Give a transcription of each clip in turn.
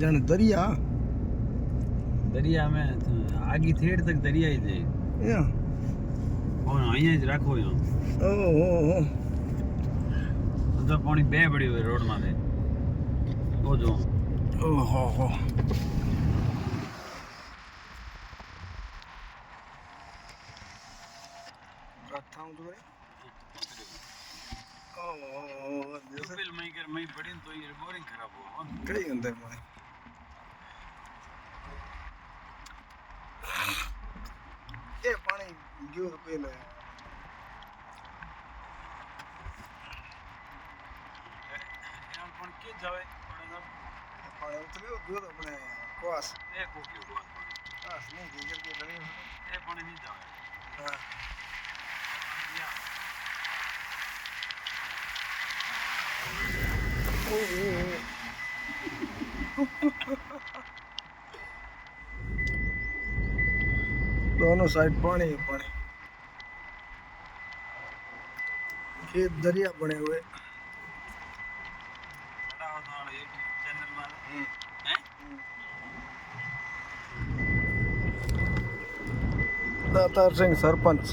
जाने दरिया दरिया में आगे थेड़ तक दरिया ही थे या और અહીંયા જ રાખો યો ओहो તો પાણી બે પડી હોય રોડ માં તો જો ओहो प्रथम तो ओहो बिल मई कर मई पड़ी तो ये बोरिंग खराब हो कई अंदर में ये पानी गयो तो पहले પણ કે જાવે पानी उतरियो गयो तो अपने कोस એ કોક્યો ગોલ बस नहीं गिर के डरी એ પાણી નહીં જાવે हां दोनों साइड पानी ही पानी खेत दरिया बने हुए બડા વાળો YouTube ચેનલ માં હે दातार सिंह सरपंच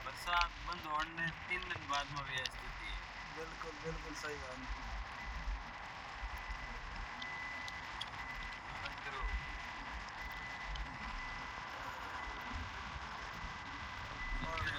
बरसात बंद होने 3 दिन बाद में भी स्थिति बिल्कुल बिल्कुल सही बात